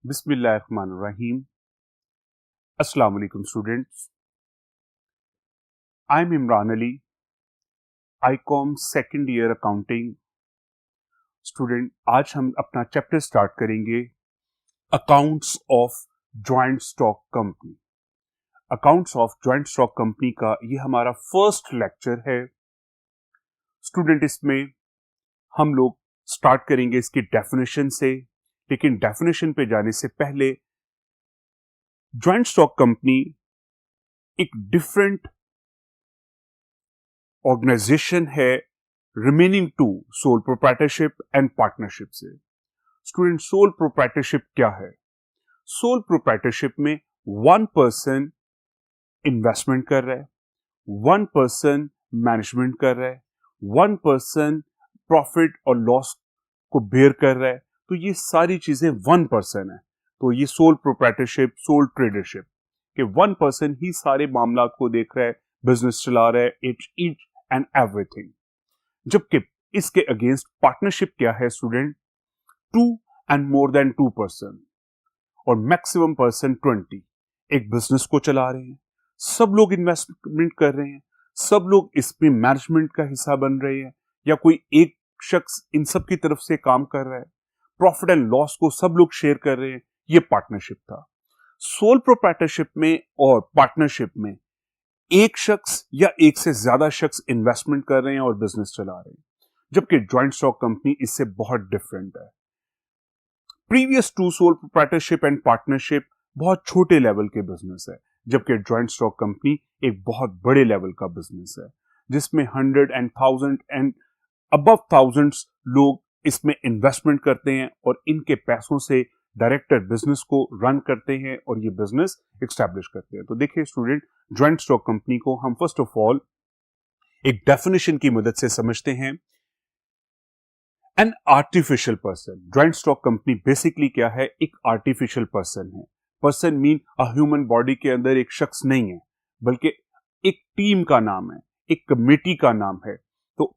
Bismillahirrahmanirrahim. Assalamu alaikum students. I'm Imran Ali, ICOM second year accounting student. आज हम अपना chapter start करेंगे accounts of joint stock company. Accounts of joint stock company का ये हमारा first lecture है student. इसमें हम लोग स्टार्ट करेंगे इसकी डेफिनेशन से, लेकिन डेफिनेशन पे जाने से पहले जॉइंट स्टॉक कंपनी एक डिफरेंट ऑर्गेनाइजेशन है remaining to sole proprietorship and partnership से। स्टूडेंट, सोल प्रोप्राइटरशिप क्या है? सोल प्रोप्राइटरशिप में वन पर्सन इन्वेस्टमेंट कर रहा है, वन पर्सन मैनेजमेंट कर रहा है, वन पर्सन प्रॉफिट और लॉस को बेयर कर रहा है। तो ये सारी चीजें वन पर्सन है। तो ये सोल प्रोप्राइटरशिप, सोल ट्रेडरशिप कि वन पर्सन ही सारे मामला को देख रहा है, बिजनेस चला रहा है, ईच एंड एवरीथिंग। जबकि इसके अगेंस्ट पार्टनरशिप क्या है student? 2 and more than 2 person और मैक्सिमम पर्सन 20 एक बिजनेस को चला रहे हैं, सब लोग इन्वेस्टमेंट कर रहे हैं, सब लोग इसमें मैनेजमेंट का हिस्सा बन रहे हैं, या कोई एक शख्स इन सब की तरफ से काम कर रहा है, प्रॉफिट एंड लॉस को सब लोग शेयर कर रहे हैं। ये पार्टनरशिप था। सोल प्रोप्राइटरशिप में और पार्टनरशिप में एक शख्स या एक से ज्यादा शख्स इन्वेस्टमेंट कर रहे हैं और बिजनेस चला रहे हैं, जबकि जॉइंट स्टॉक कंपनी इससे बहुत डिफरेंट है। Previous to sole proprietorship and partnership बहुत छोटे लेवल के बिजनेस है, जबकि जॉइंट स्टॉक कंपनी एक बहुत बड़े लेवल का बिजनेस है, जिसमें 100 and 1000 एंड अबव थाउजेंड्स लोग इसमें इन्वेस्टमेंट करते हैं और इनके पैसों से डायरेक्टर बिजनेस को रन करते हैं और ये बिजनेस एस्टैब्लिश करते हैं। तो देखिए स्टूडेंट, जॉइंट स्टॉक कंपनी को हम फर्स्ट ऑफ ऑल एक डेफिनेशन की मदद से समझते हैं। An artificial person. Joint stock company basically क्या है? एक आर्टिफिशियल पर्सन है। Person mean a human body के अंदर एक शख्स नहीं है, बल्कि एक टीम का नाम है, एक कमेटी का नाम है। तो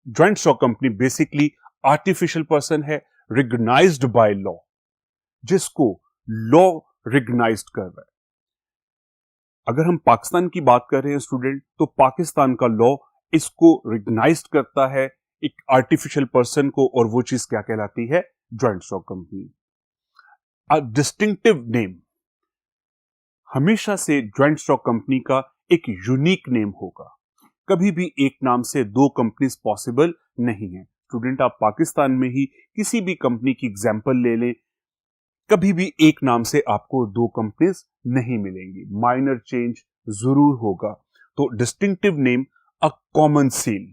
joint stock company basically artificial person है, रिकॉग्नाइज्ड बाय लॉ, जिसको लॉ रिकॉग्नाइज्ड कर रहा है। अगर हम पाकिस्तान की बात कर रहे हैं स्टूडेंट, तो पाकिस्तान का लॉ इसको रिकॉग्नाइज्ड करता है एक आर्टिफिशियल पर्सन को, और वो चीज क्या कहलाती है? Joint stock company. अ डिस्टिंक्टिव नेम। हमेशा से जॉइंट स्टॉक कंपनी का एक यूनिक नेम होगा। कभी भी एक नाम से दो कंपनीज पॉसिबल नहीं है। स्टूडेंट, आप पाकिस्तान में ही किसी भी कंपनी की एग्जांपल ले लें, कभी भी एक नाम से आपको दो कंपनीज नहीं मिलेंगी, माइनर चेंज जरूर होगा। तो distinctive name, a common seal.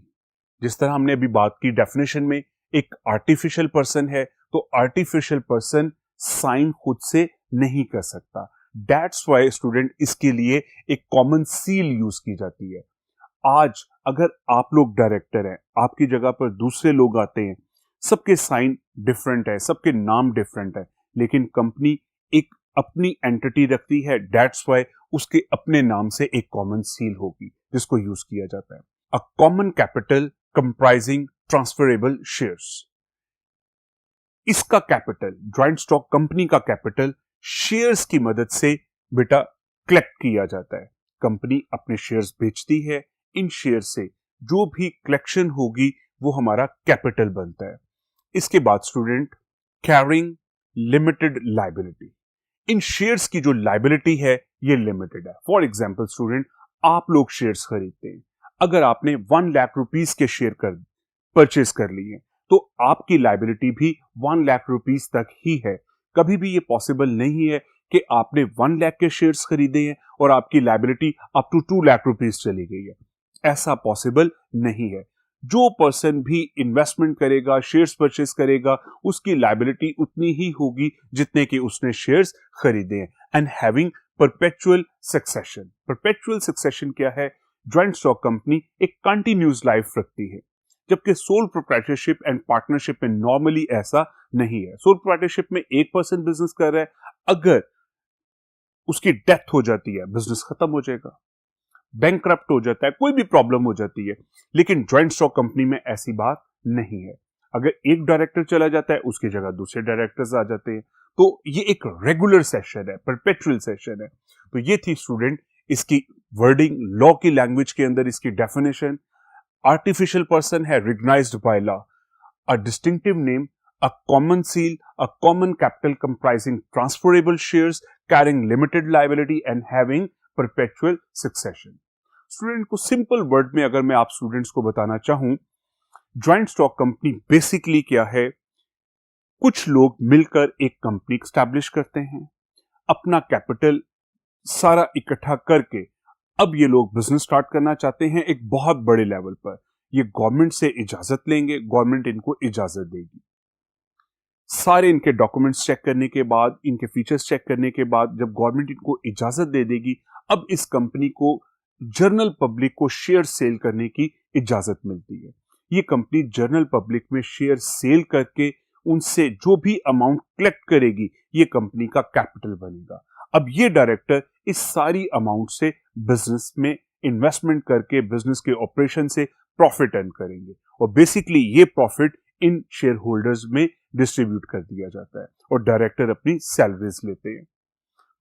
जिस तरह हमने अभी बात की डेफिनेशन में, एक आर्टिफिशियल पर्सन है, तो आर्टिफिशियल पर्सन साइन खुद से नहीं कर सकता। दैट्स वाई स्टूडेंट इसके लिए एक कॉमन सील यूज की जाती है। आज अगर आप लोग डायरेक्टर हैं, आपकी जगह पर दूसरे लोग आते हैं, सबके साइन डिफरेंट है, सबके नाम डिफरेंट है, लेकिन कंपनी एक अपनी एंटिटी रखती है। दैट्स वाई उसके अपने नाम से एक कॉमन सील होगी, जिसको यूज किया जाता है। A common capital comprising transferable shares. इसका कैपिटल, जॉइंट स्टॉक कंपनी का कैपिटल, शेयर्स की मदद से बेटा कलेक्ट किया जाता है। कंपनी अपने शेयर्स बेचती है, इन शेयर से जो भी कलेक्शन होगी वो हमारा कैपिटल बनता है। इसके बाद स्टूडेंट, कैरिंग लिमिटेड लायबिलिटी। इन शेयर्स की जो लायबिलिटी है ये लिमिटेड है। फॉर एग्जांपल स्टूडेंट, आप लोग शेयर्स खरीदते हैं, अगर आपने 1 लाख रुपीस के शेयर परचेज कर लिए, तो आपकी लायबिलिटी भी 1 लाख रुपीस तक ही है। कभी भी ये पॉसिबल नहीं है कि आपने 1 लाख के शेयर्स खरीदे हैं और आपकी liability up to 2 lakh rupees चली गई है। ऐसा पॉसिबल नहीं है। जो पर्सन भी इन्वेस्टमेंट करेगा, शेयर्स परचेज करेगा, उसकी लायबिलिटी उतनी ही होगी जितने कि उसने शेयर्स खरीदे हैं। And having perpetual succession. Perpetual succession क्या है? जॉइंट स्टॉक कंपनी एक कंटिन्यूस लाइफ रखती है, जबकि सोल प्रोप्राइटरशिप एंड पार्टनरशिप में नॉर्मली ऐसा नहीं है। सोल प्रोप्राइटरशिप में एक पर्सन बिजनेस कर रहा है, अगर उसकी डेथ हो जाती है, बिजनेस खत्म हो जाएगा, बैंकक्रप्ट हो जाता है, कोई भी प्रॉब्लम हो जाती है। लेकिन जॉइंट स्टॉक कंपनी में ऐसी बात नहीं है। अगर एक डायरेक्टर चला जाता है, उसकी जगह दूसरे डायरेक्टर्स आ जाते हैं। तो ये एक रेगुलर सेशन है, परपेचुअल सेशन है। तो ये थी स्टूडेंट इसकी वर्डिंग, लॉ की लैंग्वेज के अंदर इसकी डेफिनेशन। आर्टिफिशियल पर्सन है recognised by law, a distinctive name, a common seal, a common capital comprising transferable shares, carrying limited liability and having perpetual succession. Student को सिंपल वर्ड में अगर मैं आप स्टूडेंट्स को बताना चाहूं, ज्वाइंट स्टॉक कंपनी बेसिकली क्या है? कुछ लोग मिलकर एक कंपनी स्टैब्लिश करते हैं, अपना कैपिटल सारा इकट्ठा करके अब ये लोग बिजनेस स्टार्ट करना चाहते हैं एक बहुत बड़े लेवल पर। ये गवर्नमेंट से इजाजत लेंगे, गवर्नमेंट इनको इजाजत देगी। सारे इनके डॉक्यूमेंट्स चेक करने के बाद, इनके फीचर्स चेक करने के बाद जब गवर्नमेंट इनको इजाजत दे देगी, अब इस कंपनी को जनरल पब्लिक को शेयर सेल करने की इजाजत मिलती है। ये कंपनी जनरल पब्लिक में शेयर सेल करके उनसे जो भी अमाउंट कलेक्ट करेगी, ये कंपनी का कैपिटल बनेगा। अब ये डायरेक्टर इस सारी अमाउंट से बिजनेस में इन्वेस्टमेंट करके बिजनेस के ऑपरेशन से प्रॉफिट अर्न करेंगे और बेसिकली ये प्रॉफिट इन शेयर होल्डर्स में डिस्ट्रीब्यूट कर दिया जाता है और डायरेक्टर अपनी सैलरीज लेते हैं।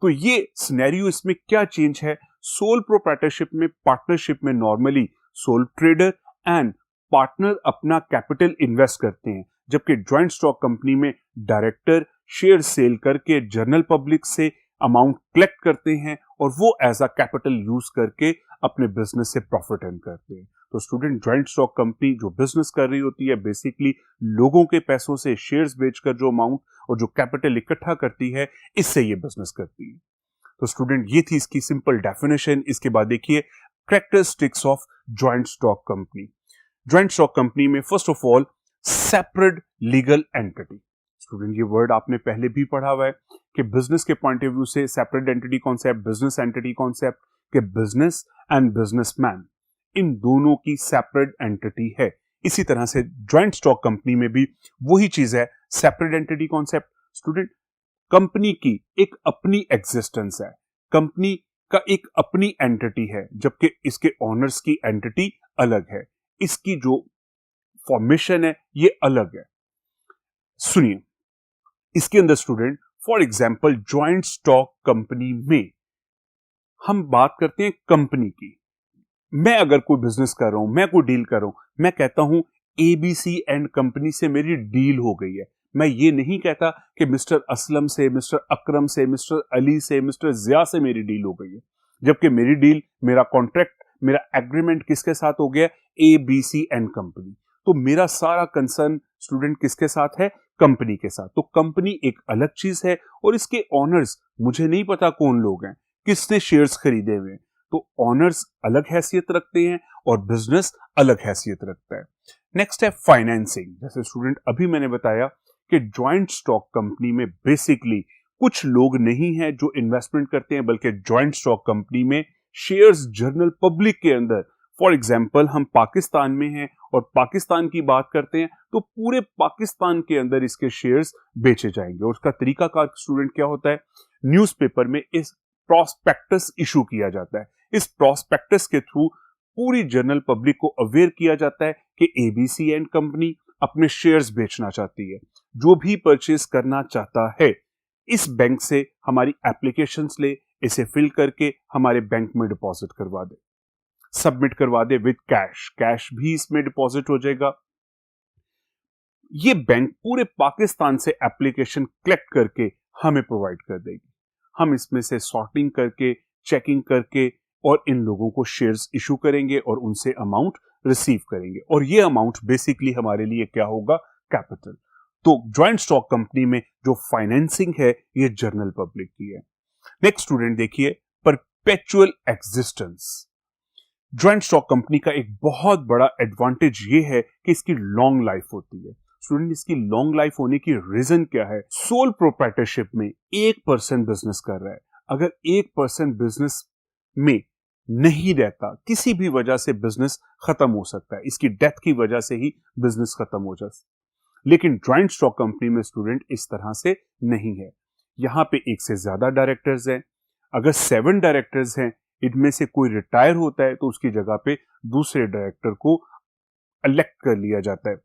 तो ये सिनेरियो, इसमें क्या चेंज है? सोल प्रोप्राइटरशिप में, पार्टनरशिप में normally soul trader and partner अपना कैपिटल इन्वेस्ट करते हैं, जबकि ज्वाइंट स्टॉक कंपनी में डायरेक्टर शेयर सेल करके जनरल पब्लिक से अमाउंट कलेक्ट करते हैं और वो एज अ कैपिटल यूज करके अपने बिजनेस से प्रॉफिट अर्न करते हैं। तो स्टूडेंट, ज्वाइंट स्टॉक कंपनी जो बिजनेस कर रही होती है बेसिकली लोगों के पैसों से शेयर्स बेचकर जो अमाउंट और जो कैपिटल इकट्ठा करती है, इससे ये बिजनेस करती है। तो स्टूडेंट, ये थी इसकी सिंपल डेफिनेशन। इसके बाद देखिए characteristics of joint stock company. Joint stock company में first of all separate legal entity. Student, ये वर्ड आपने पहले भी पढ़ा हुआ है कि बिजनेस के पॉइंट ऑफ व्यू से separate entity concept, business entity concept के बिजनेस एंड बिजनेसमैन, इन दोनों की सेपरेट एंटिटी है। इसी तरह से ज्वाइंट स्टॉक कंपनी में भी वही चीज है, separate entity concept. Student, company की एक अपनी एग्जिस्टेंस है, कंपनी का एक अपनी एंटिटी है, जबकि इसके ओनर्स की एंटिटी अलग है, इसकी जो फॉर्मेशन है ये अलग है। सुनिए, इसके अंदर student, for example joint stock company में हम बात करते हैं कंपनी की। मैं अगर कोई बिजनेस कर रहा हूं, मैं कोई डील कर रहा हूं, मैं कहता हूं एबीसी एंड कंपनी से मेरी डील हो गई है। मैं ये नहीं कहता कि मिस्टर असलम से, मिस्टर अकरम से, मिस्टर अली से, मिस्टर जिया से मेरी डील हो गई है, जबकि मेरी डील, मेरा कॉन्ट्रैक्ट, मेरा एग्रीमेंट किसके साथ हो गया? ABC and company. तो मेरा सारा कंसर्न स्टूडेंट किसके साथ है? कंपनी के साथ। तो कंपनी एक अलग चीज है और इसके ऑनर्स मुझे नहीं पता कौन लोग हैं, किसने शेयर्स खरीदे हुए हैं। तो ऑनर्स अलग हैसियत रखते हैं और बिजनेस अलग हैसियत रखता है। नेक्स्ट है फाइनेंसिंग। जैसे स्टूडेंट अभी मैंने बताया कि ज्वाइंट स्टॉक कंपनी में बेसिकली कुछ लोग नहीं हैं जो इन्वेस्टमेंट करते हैं, बल्कि ज्वाइंट स्टॉक कंपनी में शेयर्स जनरल पब्लिक के अंदर, फॉर एग्जाम्पल हम पाकिस्तान में हैं और पाकिस्तान की बात करते हैं तो पूरे पाकिस्तान के अंदर इसके शेयर्स बेचे जाएंगे। और उसका तरीकाकार स्टूडेंट क्या होता है? न्यूज़पेपर में इस प्रॉस्पेक्टस इशू किया जाता है। इस प्रॉस्पेक्टस के थ्रू पूरी जनरल पब्लिक को अवेयर किया जाता है कि एबीसी एंड कंपनी अपने शेयर्स बेचना चाहती है। जो भी परचेज करना चाहता है, इस बैंक से हमारी एप्लीकेशंस ले, इसे फिल करके हमारे बैंक में डिपॉजिट करवा दे, सबमिट करवा दे विद कैश। कैश भी इसमें डिपॉजिट हो जाएगा। ये बैंक पूरे पाकिस्तान से एप्लीकेशन कलेक्ट करके हमें प्रोवाइड कर देगी। हम इसमें से सॉर्टिंग करके, चेकिंग करके और इन लोगों को शेयर्स इशू करेंगे और उनसे अमाउंट रिसीव करेंगे। और ये अमाउंट बेसिकली हमारे लिए क्या होगा? कैपिटल। तो ज्वाइंट स्टॉक कंपनी में जो फाइनेंसिंग है ये जनरल पब्लिक की है। नेक्स्ट स्टूडेंट देखिए, perpetual existence. Joint stock company का एक बहुत बड़ा एडवांटेज ये है कि इसकी लॉन्ग लाइफ होती है। स्टूडेंट, इसकी लॉन्ग लाइफ होने की रीजन क्या है? सोल प्रोप्राइटरशिप में एक पर्सन बिजनेस कर रहा है। अगर एक पर्सन बिजनेस में नहीं रहता, किसी भी वजह से बिजनेस खत्म हो सकता है, इसकी डेथ की वजह से ही बिजनेस खत्म हो जाए। लेकिन ज्वाइंट स्टॉक कंपनी में स्टूडेंट इस तरह से नहीं है। यहां पे एक से ज्यादा डायरेक्टर्स हैं। अगर 7 डायरेक्टर्स हैं, इनमें से कोई रिटायर होता है तो उसकी जगह पे दूसरे डायरेक्टर को इलेक्ट कर लिया जाता है।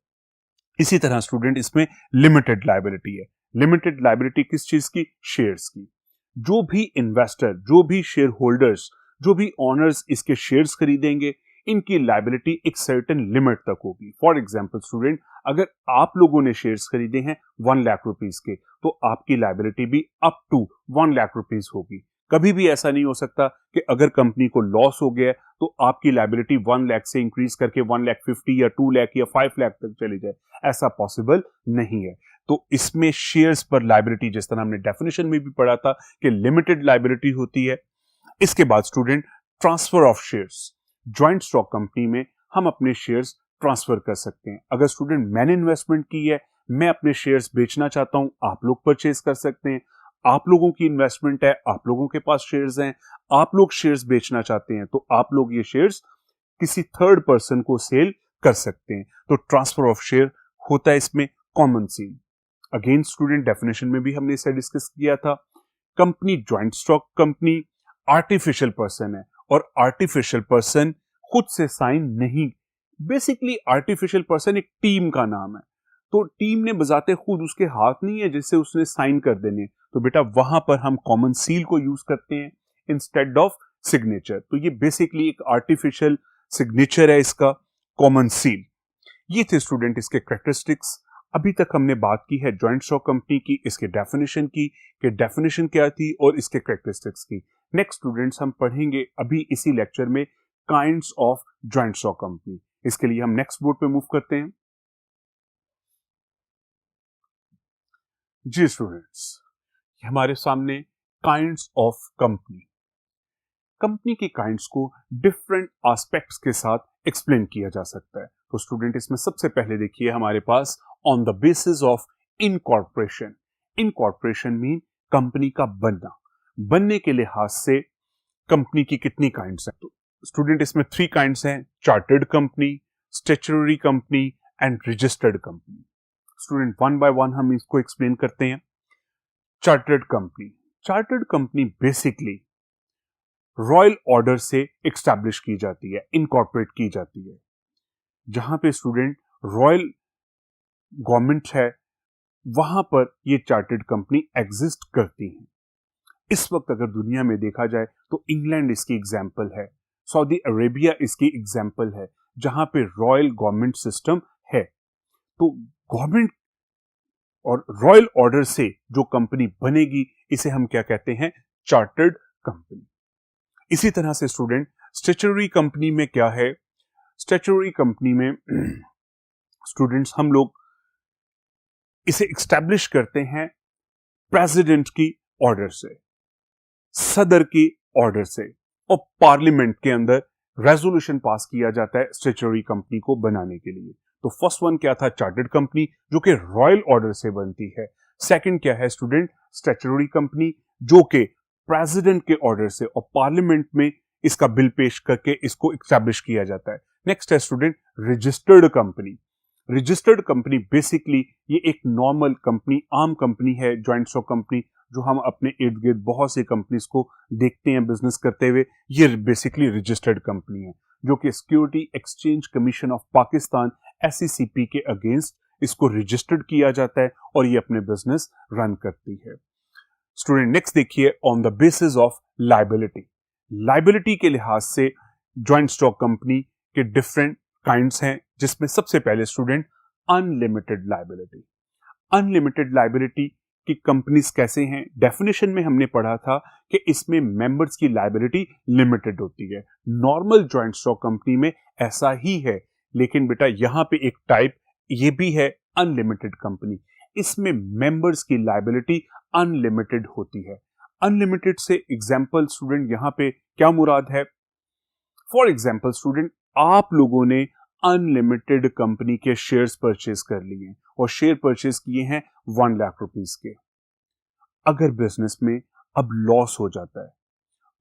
इसी तरह स्टूडेंट इसमें लिमिटेड लायबिलिटी है। लिमिटेड लायबिलिटी किस चीज की? शेयर्स की। जो भी इन्वेस्टर, जो भी शेयर होल्डर्स, जो भी ऑनर्स इसके शेयर्स खरीदेंगे, इनकी लायबिलिटी एक सर्टेन लिमिट तक होगी। फॉर एग्जाम्पल स्टूडेंट, अगर आप लोगों ने शेयर्स खरीदे हैं 1 लाख रुपीस के, तो आपकी लायबिलिटी भी अप टू 1 लाख रुपीस होगी। कभी भी ऐसा नहीं हो सकता कि अगर कंपनी को लॉस हो गया तो आपकी लायबिलिटी 1 लाख से इंक्रीज करके 1 लाख 50 या 2 लाख या 5 लाख तक चली जाए, ऐसा पॉसिबल नहीं है। तो इसमें शेयर्स पर लायबिलिटी, जिस तरह हमने डेफिनेशन में भी पढ़ा था कि लिमिटेड लायबिलिटी होती है। इसके बाद student, transfer of shares. Joint stock company में हम अपने शेयर्स ट्रांसफर कर सकते हैं। अगर स्टूडेंट मैंने इन्वेस्टमेंट की है, मैं अपने शेयर्स बेचना चाहता हूं, आप लोग परचेज कर सकते हैं। आप लोगों की इन्वेस्टमेंट है, आप लोगों के पास शेयर्स हैं, आप लोग शेयर्स बेचना चाहते हैं, तो आप लोग ये शेयर्स किसी थर्ड पर्सन को सेल कर सकते हैं। तो ट्रांसफर ऑफ शेयर होता है इसमें common seal. Again student, definition में भी हमने इसे डिस्कस किया था। Company joint stock company artificial person है, और आर्टिफिशियल पर्सन खुद से साइन नहीं, बेसिकली आर्टिफिशियल पर्सन एक टीम का नाम है। तो टीम ने बजाते खुद उसके हाथ नहीं है जिससे उसने साइन कर देने, तो बेटा वहां पर हम कॉमन सील को यूज करते हैं इंस्टेड ऑफ सिग्नेचर। तो ये बेसिकली एक आर्टिफिशियल सिग्नेचर है इसका, कॉमन सील। ये थे स्टूडेंट इसके कैरेक्टरिस्टिक्स। अभी तक हमने बात की है ज्वाइंट स्टॉक कंपनी की, इसके डेफिनेशन की, कि डेफिनेशन क्या थी और इसके कैरेक्टरिस्टिक्स की। नेक्स्ट स्टूडेंट्स हम पढ़ेंगे अभी इसी लेक्चर में kinds of joint stock company. इसके लिए हम नेक्स्ट बोर्ड पे मूव करते हैं। जी स्टूडेंट्स, हमारे सामने काइंड्स ऑफ कंपनी। कंपनी की काइंड्स को डिफरेंट एस्पेक्ट्स के साथ एक्सप्लेन किया जा सकता है। तो स्टूडेंट, इसमें सबसे पहले देखिए हमारे pass on the basis of incorporation. Incorporation mean company का बनना। बनने के लिहाज से कंपनी की कितनी काइंड्स हैं? तो स्टूडेंट, इसमें 3 काइंड्स हैं: chartered company, statutory company and registered company. Student, one by one हम इसको एक्सप्लेन करते हैं। Chartered company. Chartered company basically royal order से एस्टैब्लिश की जाती है, इनकॉर्पोरेट की जाती है। जहां पे स्टूडेंट रॉयल गवर्नमेंट है, वहां पर ये चार्टर्ड कंपनी एग्जिस्ट करती है। इस वक्त अगर दुनिया में देखा जाए तो इंग्लैंड इसकी एग्जाम्पल है, सऊदी अरेबिया इसकी एग्जाम्पल है, जहां पे रॉयल गवर्नमेंट सिस्टम है। तो गवर्नमेंट और रॉयल ऑर्डर से जो कंपनी बनेगी, इसे हम क्या कहते हैं? Chartered company. इसी तरह से स्टूडेंट, स्टैट्यूटरी कंपनी में क्या है? स्टैट्यूटरी कंपनी में स्टूडेंट्स हम लोग इसे एस्टैब्लिश करते हैं प्रेसिडेंट की ऑर्डर से, सदर की ऑर्डर से, और पार्लियामेंट के अंदर रेजोल्यूशन पास किया जाता है स्टैट्यूटरी कंपनी को बनाने के लिए। तो फर्स्ट वन क्या था? चार्टर्ड कंपनी, जो कि रॉयल ऑर्डर से बनती है। सेकंड क्या है स्टूडेंट? स्टैट्यूटरी कंपनी, जो कि प्रेसिडेंट के ऑर्डर से और पार्लियामेंट में इसका बिल पेश करके इसको एस्टैब्लिश किया जाता है। नेक्स्ट है student registered company. Registered company basically ये एक नॉर्मल कंपनी, आम कंपनी है, ज्वाइंट स्टॉक कंपनी, जो हम अपने इर्द गिर्द बहुत सी कंपनीज को देखते हैं बिजनेस करते हुए। ये बेसिकली रजिस्टर्ड कंपनी है, जो कि security exchange commission of Pakistan SECP के अगेंस्ट इसको रजिस्टर्ड किया जाता है और ये अपने बिजनेस रन करती है। स्टूडेंट, नेक्स्ट देखिए on the basis of liability. Liability के लिहाज से ज्वाइंट स्टॉक कंपनी के डिफरेंट काइंड्स हैं, जिसमें सबसे पहले student unlimited liability. Unlimited liability की कंपनीज कैसे हैं? डेफिनेशन में हमने पढ़ा था कि इसमें मेंबर्स की लायबिलिटी लिमिटेड होती है। नॉर्मल ज्वाइंट स्टॉक कंपनी में ऐसा ही है, लेकिन बेटा यहां पे एक टाइप ये भी है अनलिमिटेड कंपनी। इसमें मेंबर्स की लायबिलिटी अनलिमिटेड होती है। अनलिमिटेड से एग्जांपल स्टूडेंट यहां पे क्या मुराद है? फॉर एग्जांपल स्टूडेंट, आप लोगों ने अनलिमिटेड कंपनी के शेयर्स परचेज कर लिए हैं और शेयर परचेज किए हैं 1 लाख रुपीस के। अगर बिजनेस में अब लॉस हो जाता है,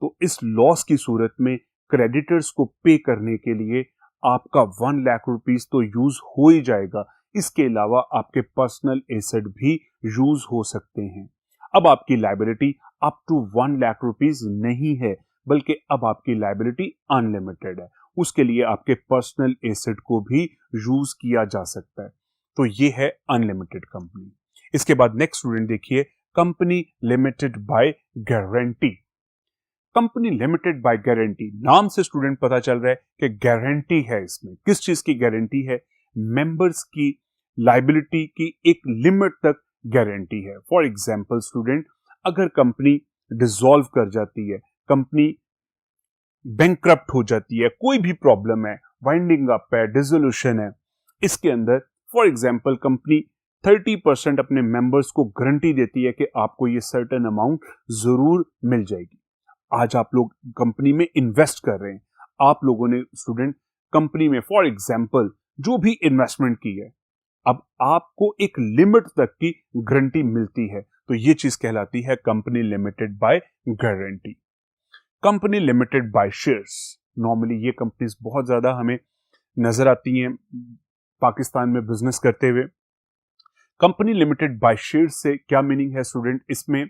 तो इस लॉस की सूरत में क्रेडिटर्स को पे करने के लिए आपका 1 लाख रुपीस तो यूज हो ही जाएगा, इसके अलावा आपके पर्सनल एसेट भी यूज हो सकते हैं। अब आपकी liability up to 1 lakh rupees नहीं है, बल्कि अब आपकी लायबिलिटी अनलिमिटेड है। उसके लिए आपके पर्सनल एसेट को भी यूज किया जा सकता है। तो ये है अनलिमिटेड कंपनी। इसके बाद नेक्स्ट स्टूडेंट देखिए company limited by guarantee. Company limited by guarantee, नाम से स्टूडेंट पता चल रहा है कि गारंटी है। इसमें किस चीज की गारंटी है? मेंबर्स की लायबिलिटी की एक लिमिट तक गारंटी है। फॉर एग्जांपल स्टूडेंट, अगर कंपनी डिसॉल्व कर जाती है, कंपनी बैंकक्रप्ट हो जाती है, कोई भी प्रॉब्लम है, वाइंडिंग अप है, डिसोल्यूशन है, इसके अंदर फॉर एग्जांपल कंपनी 30% अपने मेंबर्स को गारंटी देती है कि आपको ये सर्टेन अमाउंट जरूर मिल जाएगी। आज आप लोग कंपनी में इन्वेस्ट कर रहे हैं, आप लोगों ने स्टूडेंट कंपनी में फॉर एग्जांपल जो भी इन्वेस्टमेंट की है, अब आपको एक लिमिट तक की गारंटी मिलती है, तो ये चीज कहलाती है company limited by guarantee. Company limited by shares, normally ये कंपनीज बहुत ज्यादा हमें नजर आती हैं पाकिस्तान में बिजनेस करते हुए। कंपनी लिमिटेड बाय शेयर्स से क्या मीनिंग है स्टूडेंट? इसमें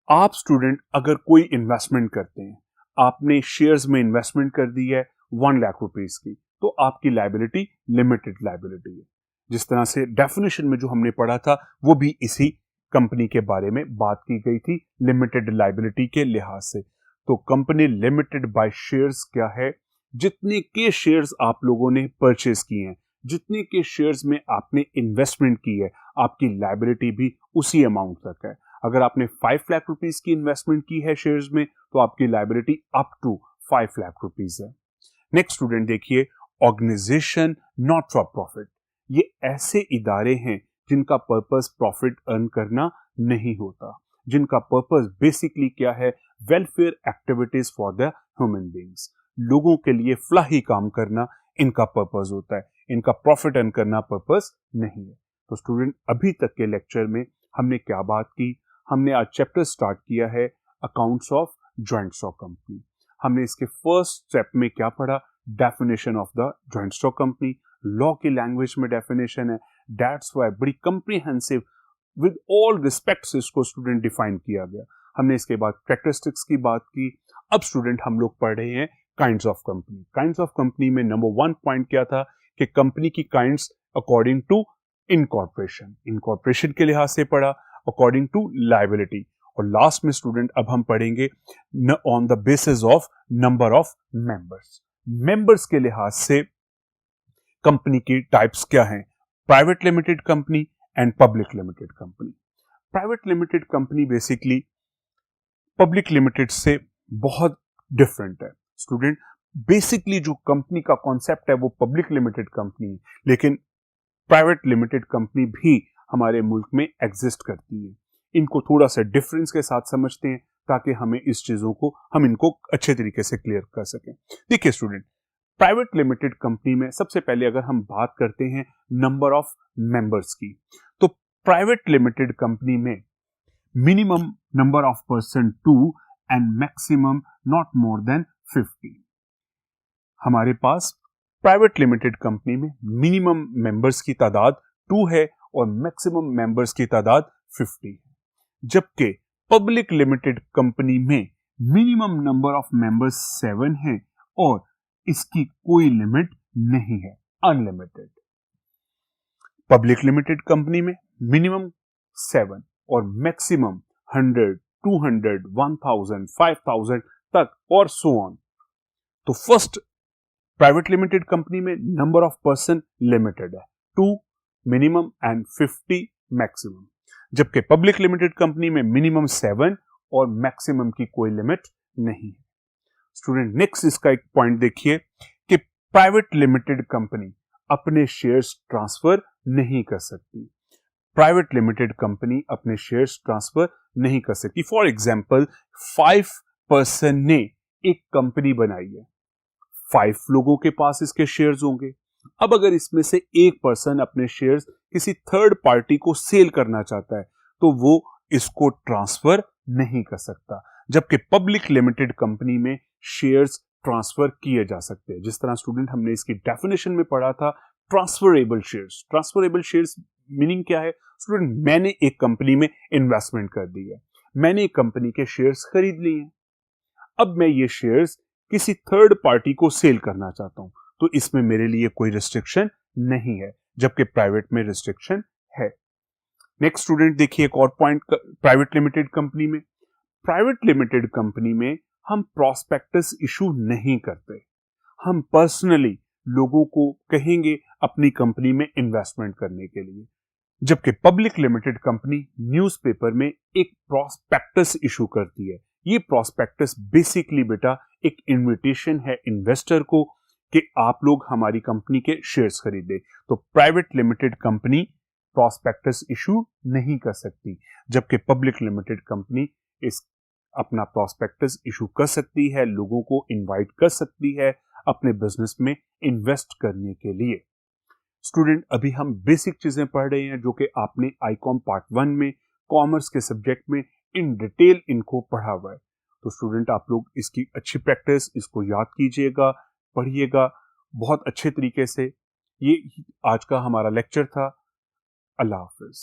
आप स्टूडेंट अगर कोई इन्वेस्टमेंट करते हैं, आपने शेयर्स में इन्वेस्टमेंट कर दी है 1 लाख रुपीस की, तो आपकी लायबिलिटी लिमिटेड लायबिलिटी है। जिस तरह से डेफिनेशन में जो हमने पढ़ा था वो भी इसी कंपनी के बारे में बात की गई थी, लिमिटेड लायबिलिटी के लिहाज से। तो कंपनी लिमिटेड बाय शेयर्स क्या है? जितने के शेयर्स आप लोगों ने परचेज किए हैं, जितने के शेयर्स में आपने इन्वेस्टमेंट की है, आपकी लायबिलिटी भी उसी अमाउंट तक है। अगर आपने 5 लाख रुपीस की इन्वेस्टमेंट की है शेयर्स में, तो आपकी liability up to 5 lakh rupees है। नेक्स्ट स्टूडेंट देखिए, ऑर्गेनाइजेशन नॉट फॉर प्रॉफिट। ये ऐसे इदारे हैं जिनका पर्पस प्रॉफिट अर्न करना नहीं होता, जिनका पर्पस बेसिकली क्या है? Welfare activities for the human beings. लोगों के लिए फलाही काम करना इनका पर्पस होता है, इनका प्रॉफिट अर्न करना पर्पस नहीं है। तो स्टूडेंट अभी तक के लेक्चर में हमने क्या बात की? हमने आज चैप्टर स्टार्ट किया है accounts of joint stock company. हमने इसके फर्स्ट स्टेप में क्या पढ़ा? Definition of the joint stock company. Law की लैंग्वेज में डेफिनेशन है, दैट्स व्हाई बड़ी कंप्रीहेंसिव विद ऑल रिस्पेक्ट्स इसको स्टूडेंट डिफाइन किया गया। हमने इसके बाद कैरेक्टरिस्टिक्स की बात की। अब स्टूडेंट हम लोग पढ़ रहे हैं kinds of company. Kinds of company में नंबर 1 पॉइंट क्या था कि कंपनी की kinds according to incorporation, incorporation के लिहाज से पढ़ा, अकॉर्डिंग टू लायबिलिटी, और लास्ट में स्टूडेंट अब हम पढ़ेंगे on the basis of number of members. Members के लिहाज से कंपनी की टाइप्स क्या हैं? Private limited company and public limited company. Private limited company basically public limited से बहुत डिफरेंट है स्टूडेंट। बेसिकली जो कंपनी का कॉन्सेप्ट है वो पब्लिक लिमिटेड कंपनी है, लेकिन प्राइवेट लिमिटेड कंपनी भी हमारे मुल्क में एग्जिस्ट करती है। इनको थोड़ा सा डिफरेंस के साथ समझते हैं ताकि हमें इस चीजों को हम इनको अच्छे तरीके से क्लियर कर सकें। देखिए स्टूडेंट, प्राइवेट लिमिटेड कंपनी में सबसे पहले अगर हम बात करते हैं नंबर ऑफ मेंबर्स की, तो प्राइवेट लिमिटेड कंपनी में minimum number of person 2 and maximum not more than 50। हमारे पास प्राइवेट लिमिटेड कंपनी में मिनिमम मेंबर्स की तादाद 2 है और मैक्सिमम मेंबर्स की तादाद 50 है, जबकि पब्लिक लिमिटेड कंपनी में मिनिमम नंबर ऑफ मेंबर्स 7 है और इसकी कोई लिमिट नहीं है, अनलिमिटेड। पब्लिक लिमिटेड कंपनी में मिनिमम 7 और मैक्सिमम 100, 200, 1000, 5000 तक और सो ऑन। तो फर्स्ट प्राइवेट लिमिटेड कंपनी में नंबर ऑफ पर्सन लिमिटेड है, 2 मिनिमम एंड 50 मैक्सिमम, जबकि पब्लिक लिमिटेड कंपनी में मिनिमम 7 और मैक्सिमम की कोई लिमिट नहीं है। स्टूडेंट नेक्स्ट इसका एक पॉइंट देखिए कि प्राइवेट लिमिटेड कंपनी अपने शेयर्स ट्रांसफर नहीं कर सकती। प्राइवेट लिमिटेड कंपनी अपने शेयर्स ट्रांसफर नहीं कर सकती। फॉर एग्जांपल 5 पर्सन ने एक कंपनी बनाई है, 5 लोगों के पास इसके शेयर्स होंगे। अब अगर इसमें से एक पर्सन अपने शेयर्स किसी थर्ड पार्टी को सेल करना चाहता है तो वो इसको ट्रांसफर नहीं कर सकता, जबकि पब्लिक लिमिटेड कंपनी में शेयर्स ट्रांसफर किए जा सकते हैं। जिस तरह स्टूडेंट हमने इसकी डेफिनेशन में पढ़ा था, transferable shares. Transferable shares meaning क्या है स्टूडेंट? मैंने एक कंपनी में इन्वेस्टमेंट कर दी है, मैंने एक कंपनी के शेयर्स खरीद लिए हैं, अब मैं ये शेयर्स किसी थर्ड पार्टी को सेल करना चाहता हूं, तो इसमें मेरे लिए कोई रिस्ट्रिक्शन नहीं है, जबकि प्राइवेट में रिस्ट्रिक्शन है। नेक्स्ट स्टूडेंट देखिए एक और पॉइंट प्राइवेट लिमिटेड कंपनी में। प्राइवेट लिमिटेड कंपनी में हम प्रॉस्पेक्टस इशू नहीं करते, हम पर्सनली लोगों को कहेंगे अपनी कंपनी में इन्वेस्टमेंट करने के लिए। जबकि पब्लिक लिमिटेड कंपनी न्यूज़पेपर में एक प्रॉस्पेक्टस इशू करती है। ये प्रॉस्पेक्टस बेसिकली बेटा एक इनविटेशन है इन्वेस्टर को कि आप लोग हमारी कंपनी के शेयर्स खरीदें। तो private limited company prospectus issue नहीं कर सकती, जबकि पब्लिक लिमिटेड कंपनी इस अपना प्रॉस्पेक्टस इशू कर सकती है, लोगों को इनवाइट कर सकती है अपने बिजनेस में इन्वेस्ट करने के लिए। स्टूडेंट अभी हम बेसिक चीजें पढ़ रहे हैं जो कि आपने आईकॉम पार्ट 1 में कॉमर्स के सब्जेक्ट में इन डिटेल इनको पढ़ा हुआ है। तो स्टूडेंट आप लोग इसकी अच्छी प्रैक्टिस, इसको याद कीजिएगा, पढ़िएगा बहुत अच्छे तरीके से। ये आज का हमारा लेक्चर था। अल्लाह हाफिज।